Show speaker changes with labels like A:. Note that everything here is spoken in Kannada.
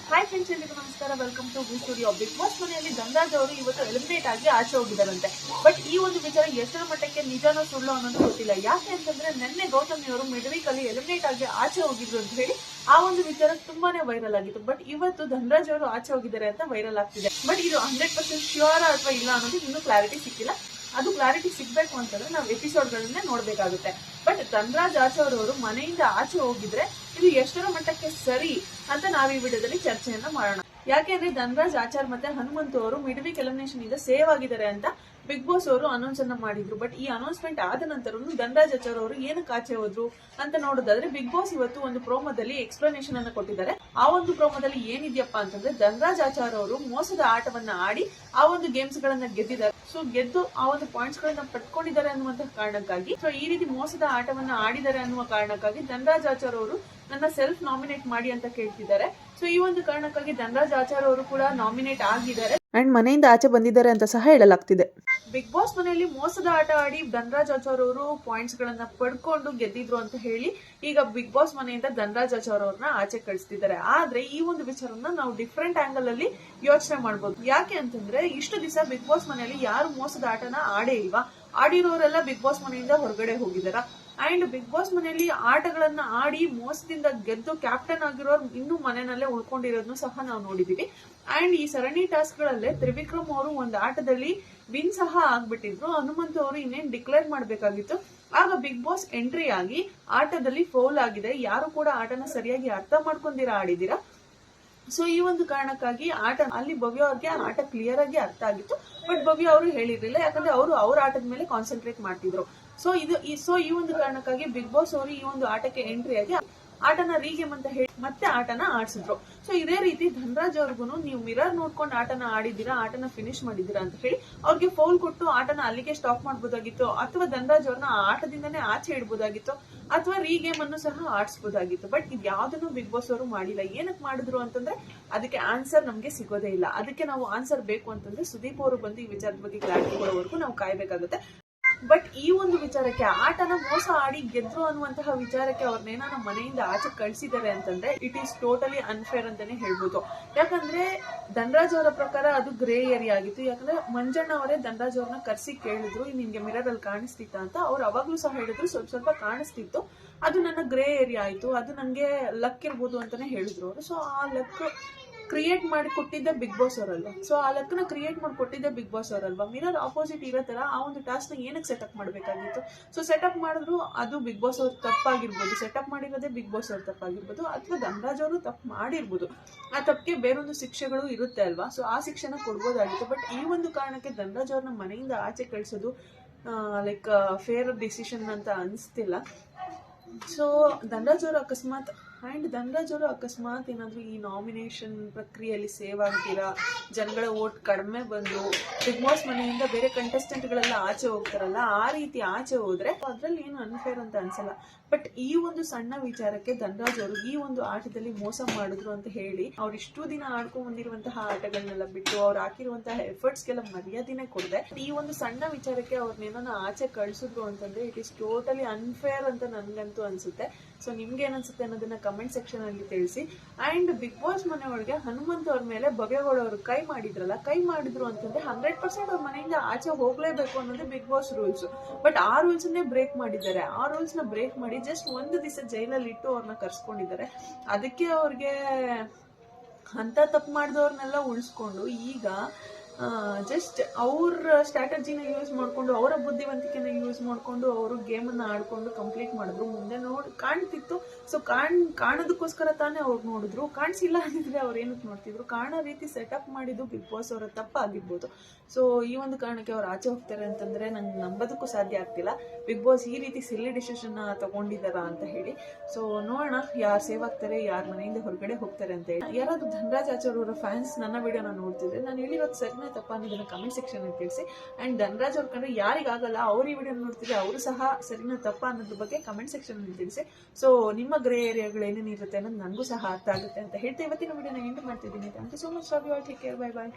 A: ಹಾಯ್ ಫ್ರೆಂಡ್ಸ್, ಎಲ್ರಿಗೂ ನಮಸ್ಕಾರ. Welcome to V studio. Bigg Boss ಮನೆಯಲ್ಲಿ ಧನರಾಜ್ ಅವರು ಇವತ್ತು ಎಲಿಮಿನೇಟ್ ಆಗಿ ಆಚೆ ಹೋಗಿದ್ದಾರಂತೆ. ಬಟ್ ಈ ಒಂದು ವಿಚಾರ ಎಷ್ಟರ ಮಟ್ಟಕ್ಕೆ ನಿಜಾನೋ ಸುಳ್ಳು ಅನ್ನೋದು ಗೊತ್ತಿಲ್ಲ. ಯಾಕೆ ಅಂತಂದ್ರೆ ನಿನ್ನೆ ಗೌತಮಿ ಅವರು ಮಿಡ್ ವೀಕ್ ಅಲ್ಲಿ ಎಲಿಮಿನೇಟ್ ಆಗಿ ಆಚೆ ಹೋಗಿದ್ರು ಅಂತ ಹೇಳಿ ಆ ಒಂದು ವಿಚಾರ ತುಂಬಾನೇ ವೈರಲ್ ಆಗಿತ್ತು. ಬಟ್ ಇವತ್ತು ಧನರಾಜ್ ಅವರು ಆಚೆ ಹೋಗಿದ್ದಾರೆ ಅಂತ ವೈರಲ್ ಆಗ್ತಿದೆ. ಬಟ್ ಇದು 100% ಶ್ಯೂರ್ ಅಥವಾ ಇಲ್ಲ ಅನ್ನೋದು ಇನ್ನೂ ಕ್ಲಾರಿಟಿ ಸಿಕ್ಕಿಲ್ಲ. ಅದು ಕ್ಲಾರಿಟಿ ಸಿಗ್ಬೇಕು ಅಂತಂದ್ರೆ ನಾವು ಎಪಿಸೋಡ್ಗಳನ್ನೇ ನೋಡ್ಬೇಕಾಗುತ್ತೆ. ಬಟ್ ಧನರಾಜ್ ಆಚಾರ್ ಅವರು ಮನೆಯಿಂದ ಆಚೆ ಹೋಗಿದ್ರೆ ಇದು ಎಷ್ಟರ ಮಟ್ಟಕ್ಕೆ ಸರಿ ಅಂತ ನಾವು ಈ ವಿಡಿಯೋದಲ್ಲಿ ಚರ್ಚೆಯನ್ನ ಮಾಡೋಣ. ಯಾಕೆಂದ್ರೆ ಧನರಾಜ್ ಆಚಾರ್ ಮತ್ತೆ ಹನುಮಂತು ಅವರು ಮಿಡ್ ವೀಕ್ ಎಲಿಮಿನೇಷನ್ ಇಂದ ಸೇವ್ ಆಗಿದ್ದಾರೆ ಅಂತ ಬಿಗ್ ಬಾಸ್ ಅವರು ಅನೌನ್ಸ್ ಅನ್ನ ಮಾಡಿದ್ರು. ಬಟ್ ಈ ಅನೌನ್ಸ್ಮೆಂಟ್ ಆದ ನಂತರ ಧನರಾಜ್ ಆಚಾರ್ ಅವರು ಏನಕ್ಕೆ ಆಚೆ ಹೋದ್ರು ಅಂತ ನೋಡೋದಾದ್ರೆ, ಬಿಗ್ ಬಾಸ್ ಇವತ್ತು ಒಂದು ಪ್ರೋಮೋದಲ್ಲಿ ಎಕ್ಸ್ಪ್ಲನೇಷನ್ ಅನ್ನ ಕೊಟ್ಟಿದ್ದಾರೆ. ಆ ಒಂದು ಪ್ರೋಮೋದಲ್ಲಿ ಏನಿದೆಯಪ್ಪ ಅಂತಂದ್ರೆ, ಧನರಾಜ್ ಆಚಾರ್ ಅವರು ಮೋಸದ ಆಟವನ್ನ ಆಡಿ ಆ ಒಂದು ಗೇಮ್ಸ್ ಗಳನ್ನ ಗೆದ್ದಿದ್ದಾರೆ. ಸೊ ಗೆದ್ದು ಆ ಒಂದು ಪಾಯಿಂಟ್ಸ್ ಗಳನ್ನ ಪಡ್ಕೊಂಡಿದ್ದಾರೆ ಅನ್ನುವಂತಹ ಕಾರಣಕ್ಕಾಗಿ, ಸೊ ಈ ರೀತಿ ಮೋಸದ ಆಟವನ್ನ ಆಡಿದ್ದಾರೆ ಅನ್ನುವ ಕಾರಣಕ್ಕಾಗಿ ಧನರಾಜ್ ಆಚಾರ್ ಅವರು ನನ್ನ ಸೆಲ್ಫ್ ನಾಮಿನೇಟ್ ಮಾಡಿ ಅಂತ ಕೇಳ್ತಿದ್ದಾರೆ. ಸೊ ಈ ಒಂದು ಕಾರಣಕ್ಕಾಗಿ ಧನರಾಜ್ ಆಚಾರ್ ಅವರು ಕೂಡ ನಾಮಿನೇಟ್ ಆಗಿದ್ದಾರೆ ಅಂಡ್ ಮನೆಯಿಂದ ಆಚೆ ಬಂದಿದ್ದಾರೆ ಅಂತ ಸಹ ಹೇಳಲಾಗ್ತಿದೆ. ಬಿಗ್ ಬಾಸ್ ಮನೆಯಲ್ಲಿ ಮೋಸದ ಆಟ ಆಡಿ ಧನರಾಜ್ ಆಚಾರ್ ಅವರು ಪಾಯಿಂಟ್ಸ್ ಗಳನ್ನ ಪಡ್ಕೊಂಡು ಗೆದ್ದಿದ್ರು ಅಂತ ಹೇಳಿ ಈಗ ಬಿಗ್ ಬಾಸ್ ಮನೆಯಿಂದ ಧನರಾಜ್ ಆಚಾರ್ ಅವ್ರನ್ನ ಆಚೆ ಕಳಿಸ್ತಿದ್ದಾರೆ. ಆದ್ರೆ ಈ ಒಂದು ವಿಚಾರನ ನಾವು ಡಿಫ್ರೆಂಟ್ ಆಂಗಲ್ ಅಲ್ಲಿ ಯೋಚನೆ ಮಾಡ್ಬೋದು. ಯಾಕೆ ಅಂತಂದ್ರೆ, ಇಷ್ಟು ದಿವಸ ಬಿಗ್ ಬಾಸ್ ಮನೆಯಲ್ಲಿ ಯಾರು ಮೋಸದ ಆಟನ ಆಡೇ ಇಲ್ವಾ? ಆಡಿರೋರೆಲ್ಲ ಬಿಗ್ ಬಾಸ್ ಮನೆಯಿಂದ ಹೊರಗಡೆ ಹೋಗಿದಾರ. ಅಂಡ್ ಬಿಗ್ ಬಾಸ್ ಮನೆಯಲ್ಲಿ ಆಟಗಳನ್ನ ಆಡಿ ಮೋಸದಿಂದ ಗೆದ್ದು ಕ್ಯಾಪ್ಟನ್ ಆಗಿರೋರು ಇನ್ನೂ ಮನೆಯಲ್ಲೇ ಉಳ್ಕೊಂಡಿರೋದನ್ನು ಸಹ ನಾವು ನೋಡಿದೀವಿ. ಅಂಡ್ ಈ ಸರಣಿ ಟಾಸ್ಕ್ ಗಳಲ್ಲೇ ತ್ರಿವಿಕ್ರಮ್ ಅವರು ಒಂದು ಆಟದಲ್ಲಿ ವಿನ್ ಸಹ ಆಗ್ಬಿಟ್ಟಿದ್ರು. ಹನುಮಂತು ಅವರು ಇನ್ನೇನ್ ಡಿಕ್ಲೇರ್ ಮಾಡ್ಬೇಕಾಗಿತ್ತು. ಆಗ ಬಿಗ್ ಬಾಸ್ ಎಂಟ್ರಿ ಆಗಿ ಆಟದಲ್ಲಿ ಫೌಲ್ ಆಗಿದೆ, ಯಾರು ಕೂಡ ಆಟನ ಸರಿಯಾಗಿ ಅರ್ಥ ಮಾಡ್ಕೊಂಡಿರ ಆಡಿದಿರಾ. ಸೊ ಈ ಒಂದು ಕಾರಣಕ್ಕಾಗಿ ಆಟ ಅಲ್ಲಿ ಭವ್ಯ ಅವ್ರಿಗೆ ಆಟ ಕ್ಲಿಯರ್ ಆಗಿ ಅರ್ಥ ಆಗಿತ್ತು. ಬಟ್ ಭವ್ಯ ಅವರು ಹೇಳಿರ್ಲಿಲ್ಲ, ಯಾಕಂದ್ರೆ ಅವರು ಅವ್ರ ಆಟದ ಮೇಲೆ ಕಾನ್ಸಂಟ್ರೇಟ್ ಮಾಡ್ತಿದ್ರು. ಸೊ ಈ ಒಂದು ಕಾರಣಕ್ಕಾಗಿ ಬಿಗ್ ಬಾಸ್ ಅವರು ಈ ಒಂದು ಆಟಕ್ಕೆ ಎಂಟ್ರಿ ಆಗಿ ಆಟನ ರೀಗೇಮ್ ಅಂತ ಹೇಳಿ ಮತ್ತೆ ಆಟನ ಆಡ್ಸಿದ್ರು. ಸೊ ಇದೇ ರೀತಿ ಧನರಾಜ್ ಅವ್ರಿಗೂ ನೀವು ಮಿರರ್ ನೋಡ್ಕೊಂಡು ಆಟನ ಆಡಿದ್ದೀರಾ, ಆಟನ ಫಿನಿಶ್ ಮಾಡಿದ್ದೀರಾ ಅಂತ ಹೇಳಿ ಅವ್ರಿಗೆ ಫೌಲ್ ಕೊಟ್ಟು ಆಟನ ಅಲ್ಲಿಗೆ ಸ್ಟಾಪ್ ಮಾಡ್ಬೋದಾಗಿತ್ತು, ಅಥವಾ ಧನರಾಜ್ ಅವ್ರನ್ನ ಆಟದಿಂದನೇ ಆಚೆ ಇಡ್ಬೋದಾಗಿತ್ತು, ಅಥವಾ ರೀಗೇಮ್ ಅನ್ನು ಸಹ ಆಡಿಸಬಹುದಾಗಿತ್ತು. ಬಟ್ ಇದು ಯಾವ್ದನ್ನು ಬಿಗ್ ಬಾಸ್ ಅವರು ಮಾಡಿಲ್ಲ. ಏನಕ್ಕೆ ಮಾಡಿದ್ರು ಅಂತಂದ್ರೆ, ಅದಕ್ಕೆ ಆನ್ಸರ್ ನಮ್ಗೆ ಸಿಗೋದೇ ಇಲ್ಲ. ಅದಕ್ಕೆ ನಾವು ಆನ್ಸರ್ ಬೇಕು ಅಂತಂದ್ರೆ ಸುದೀಪ್ ಅವರು ಬಂದು ಈ ವಿಚಾರದ ಬಗ್ಗೆ ಕ್ಲಾರಿಟಿ ಕೊಡೋವರೆಗೂ ನಾವು ಕಾಯ್ಬೇಕಾಗುತ್ತೆ. ಬಟ್ ಈ ಒಂದು ವಿಚಾರಕ್ಕೆ, ಆಟನ ಮೋಸ ಆಡಿ ಗೆದ್ರು ಅನ್ನುವಂತಹ ವಿಚಾರಕ್ಕೆ ಅವ್ರನ್ನೇನ ಮನೆಯಿಂದ ಆಚೆ ಕಳ್ಸಿದ್ದಾರೆ ಅಂತಂದ್ರೆ ಇಟ್ ಈಸ್ ಟೋಟಲಿ ಅನ್ಫೇರ್ ಅಂತಾನೆ ಹೇಳ್ಬೋದು. ಯಾಕಂದ್ರೆ ಧನರಾಜ್ ಅವರ ಪ್ರಕಾರ ಅದು ಗ್ರೇ ಏರಿಯಾ ಆಗಿತ್ತು. ಯಾಕಂದ್ರೆ ಮಂಜಣ್ಣ ಅವರೇ ಧನರಾಜ್ ಅವ್ರನ್ನ ಕರ್ಸಿ ಕೇಳಿದ್ರು, ನಿಮ್ಗೆ ಮಿರರ್ ಅಲ್ಲಿ ಕಾಣಿಸ್ತಿತ್ತ ಅಂತ. ಅವ್ರು ಅವಾಗ್ಲೂ ಸಹ ಹೇಳಿದ್ರು ಸ್ವಲ್ಪ ಕಾಣಿಸ್ತಿತ್ತು, ಅದು ನನ್ನ ಗ್ರೇ ಏರಿಯಾ ಆಯ್ತು, ಅದು ನಂಗೆ ಲಕ್ ಇರ್ಬೋದು ಅಂತಾನೆ ಹೇಳಿದ್ರು ಅವರು. ಸೊ ಆ ಲಕ್ ಕ್ರಿಯೇಟ್ ಮಾಡಿ ಕೊಟ್ಟಿದ್ದೆ ಬಿಗ್ ಬಾಸ್ ಅವರಲ್ವಾ? ಸೊ ಆ ಲಕ್ನ ಕ್ರಿಯೇಟ್ ಮಾಡಿ ಕೊಟ್ಟಿದ್ದೆ ಬಿಗ್ ಬಾಸ್ ಅವರಲ್ವಾ? ಮಿರರ್ ಆಪೋಸಿಟ್ ಇರೋ ತರ ಆ ಒಂದು ಟಾಸ್ಕ್ ನ ಏನಕ್ಕೆ ಸೆಟಪ್ ಮಾಡ್ಬೇಕಾಗಿತ್ತು? ಸೊ ಸೆಟಪ್ ಮಾಡಿದ್ರು ಅದು ಬಿಗ್ ಬಾಸ್ ಅವ್ರ ತಪ್ಪಾಗಿರ್ಬೋದು, ಸೆಟಪ್ ಮಾಡಿರೋದೇ ಬಿಗ್ ಬಾಸ್ ಅವ್ರ ತಪ್ಪಾಗಿರ್ಬೋದು, ಅಥವಾ ಧನರಾಜ್ ಅವರು ತಪ್ಪು ಮಾಡಿರ್ಬೋದು. ಆ ತಪ್ಪಿಗೆ ಬೇರೊಂದು ಶಿಕ್ಷೆಗಳು ಇರುತ್ತೆ ಅಲ್ವಾ? ಸೊ ಆ ಶಿಕ್ಷೆನ ಕೊಡ್ಬೋದಾಗಿತ್ತು. ಬಟ್ ಈ ಒಂದು ಕಾರಣಕ್ಕೆ ಧನರಾಜ್ ಅವ್ರನ್ನ ಮನೆಯಿಂದ ಆಚೆ ಕಳಿಸೋದು ಲೈಕ್ ಫೇರ್ ಡಿಸಿಷನ್ ಅಂತ ಅನಿಸ್ತಿಲ್ಲ. ಸೊ ಧನರಾಜ್ ಅವರು ಅಕಸ್ಮಾತ್ ಏನಾದ್ರು ಈ ನಾಮಿನೇಷನ್ ಪ್ರಕ್ರಿಯೆಯಲ್ಲಿ ಸೇವ್ ಆಗ್ತೀರಾ, ಜನಗಳ ವೋಟ್ ಕಡಿಮೆ ಬಂದು ಬಿಗ್ ಬಾಸ್ ಮನೆಯಿಂದ ಬೇರೆ ಕಂಟೆಸ್ಟೆಂಟ್ ಗಳೆಲ್ಲ ಆಚೆ ಹೋಗ್ತಾರಲ್ಲ, ಆ ರೀತಿ ಆಚೆ ಹೋದ್ರೆ ಅದ್ರಲ್ಲಿ ಏನು ಅನ್ಫೇರ್ ಅಂತ ಅನ್ಸಲ್ಲ. ಬಟ್ ಈ ಒಂದು ಸಣ್ಣ ವಿಚಾರಕ್ಕೆ ಧನರಾಜ್ ಅವರು ಈ ಒಂದು ಆಟದಲ್ಲಿ ಮೋಸ ಮಾಡಿದ್ರು ಅಂತ ಹೇಳಿ ಅವ್ರು ಇಷ್ಟು ದಿನ ಆಡ್ಕೊಂಡ್ ಬಂದಿರುವಂತಹ ಆಟಗಳನ್ನೆಲ್ಲ ಬಿಟ್ಟು ಅವ್ರು ಹಾಕಿರುವಂತಹ ಎಫರ್ಟ್ಸ್ಗೆಲ್ಲ ಮರ್ಯಾದೆನೆ ಕೊಡದೆ ಈ ಒಂದು ಸಣ್ಣ ವಿಚಾರಕ್ಕೆ ಅವ್ರನ್ನೇನೋ ಆಚೆ ಕಳ್ಸಿದ್ರು ಅಂತಂದ್ರೆ ಇಟ್ ಈಸ್ ಟೋಟಲಿ ಅನ್ಫೇರ್ ಅಂತ ನನ್ಗಂತೂ ಅನ್ಸುತ್ತೆ. ಸೊ ನಿಮ್ಗೆ ಏನನ್ಸುತ್ತೆ ಅನ್ನೋದನ್ನ ಕಮೆಂಟ್ ಸೆಕ್ಷನ್ ಅಲ್ಲಿ ತಿಳಿಸಿ. ಅಂಡ್ ಬಿಗ್ ಬಾಸ್ ಮನೆ ಒಳಗೆ ಹನುಮಂತ್ ಅವ್ರ ಮೇಲೆ ಭವ್ಯಗೌಡ ಅವರು ಕೈ ಮಾಡಿದ್ರು ಅಂತಂದ್ರೆ 100% ಅವ್ರ ಮನೆಯಿಂದ ಆಚೆ ಹೋಗ್ಲೇಬೇಕು ಅನ್ನೋದು ಬಿಗ್ ಬಾಸ್ ರೂಲ್ಸ್. ಬಟ್ ಆ ರೂಲ್ಸ್ ನೇ ಬ್ರೇಕ್ ಮಾಡಿದ್ದಾರೆ. ಆ ರೂಲ್ಸ್ ನ ಬ್ರೇಕ್ ಮಾಡಿ ಜಸ್ಟ್ ಒಂದು ದಿವಸ ಜೈಲಲ್ಲಿ ಇಟ್ಟು ಅವ್ರನ್ನ ಕರ್ಸ್ಕೊಂಡಿದ್ದಾರೆ. ಅದಕ್ಕೆ ಅವ್ರಿಗೆ ಅಂತ ತಪ್ಪು ಮಾಡಿದವ್ರನ್ನೆಲ್ಲ ಉಳಿಸ್ಕೊಂಡು ಈಗ ಜಸ್ಟ್ ಅವ್ರ ಸ್ಟ್ರಾಟಜಿನ ಯೂಸ್ ಮಾಡ್ಕೊಂಡು, ಅವರ ಬುದ್ಧಿವಂತಿಕೆನ ಯೂಸ್ ಮಾಡ್ಕೊಂಡು ಅವರು ಗೇಮನ್ನ ಆಡ್ಕೊಂಡು ಕಂಪ್ಲೀಟ್ ಮಾಡಿದ್ರು. ಮುಂದೆ ಕಾಣ್ತಿತ್ತು. ಸೊ ಕಾಣೋದಕ್ಕೋಸ್ಕರ ತಾನೇ ಅವ್ರು ನೋಡಿದ್ರು. ಕಾಣಿಸಿಲ್ಲ ಅಂದಿದ್ರೆ ಅವ್ರು ಏನಕ್ಕೆ ನೋಡ್ತಿದ್ರು? ಕಾಣೋ ರೀತಿ ಸೆಟಪ್ ಮಾಡಿದ್ದು ಬಿಗ್ ಬಾಸ್ ಅವರ ತಪ್ಪಾಗಿರ್ಬೋದು. ಸೊ ಈ ಒಂದು ಕಾರಣಕ್ಕೆ ಅವ್ರು ಆಚೆ ಹೋಗ್ತಾರೆ ಅಂತಂದ್ರೆ ನಂಗೆ ನಂಬೋದಕ್ಕೂ ಸಾಧ್ಯ ಆಗ್ತಿಲ್ಲ. ಬಿಗ್ ಬಾಸ್ ಈ ರೀತಿ ಸಿಲ್ಲಿ ಡಿಸಿಷನ್ ತಗೊಂಡಿದಾರ ಅಂತ ಹೇಳಿ. ಸೊ ನೋಡೋಣ ಯಾರು ಸೇವ್ ಆಗ್ತಾರೆ, ಯಾರ ಮನೆಯಿಂದ ಹೊರಗಡೆ ಹೋಗ್ತಾರೆ ಅಂತ ಹೇಳಿ. ಯಾರಾದ್ರೂ ಧನರಾಜ್ ಆಚಾರ್ ಅವರ ಫ್ಯಾನ್ಸ್ ನನ್ನ ವಿಡಿಯೋನ ನೋಡ್ತಿದ್ರೆ ನಾನು ಹೇಳಿರೋದು ಸರಿನಾ ತಪ್ಪ ಅನ್ನೋದನ್ನ ಕಮೆಂಟ್ ಸೆಕ್ಷನ್ ಅಲ್ಲಿ ತಿಳಿಸಿ. ಅಂಡ್ ಧನರಾಜ್ ಅವ್ರ ಕಂಡ್ರೆ ಯಾರಿಗಾಗಲ್ಲ ಅವ್ರ ಈ ವಿಡಿಯೋ ನೋಡ್ತಿದ್ರೆ ಅವರು ಸಹ ಸರಿನಾ ತಪ್ಪ ಅನ್ನೋದ್ರ ಬಗ್ಗೆ ಕಮೆಂಟ್ ಸೆಕ್ಷನ್ ಅಲ್ಲಿ ತಿಳಿಸಿ. ಸೊ ನಿಮ್ಮ ಗ್ರೇ ಏರಿಯಾಗಳು ಏನೇನಿರುತ್ತೆ ಅನ್ನೋದು ನನಗೂ ಸಹ ಅರ್ಥ ಆಗುತ್ತೆ ಅಂತ ಹೇಳ್ತಾ ಇವತ್ತಿನ ವಿಡಿಯೋನ ಎಂಡ್ ಮಾಡ್ತಿದ್ದೀನಿ. Thank you so much. Love you all. Take care. Bye bye.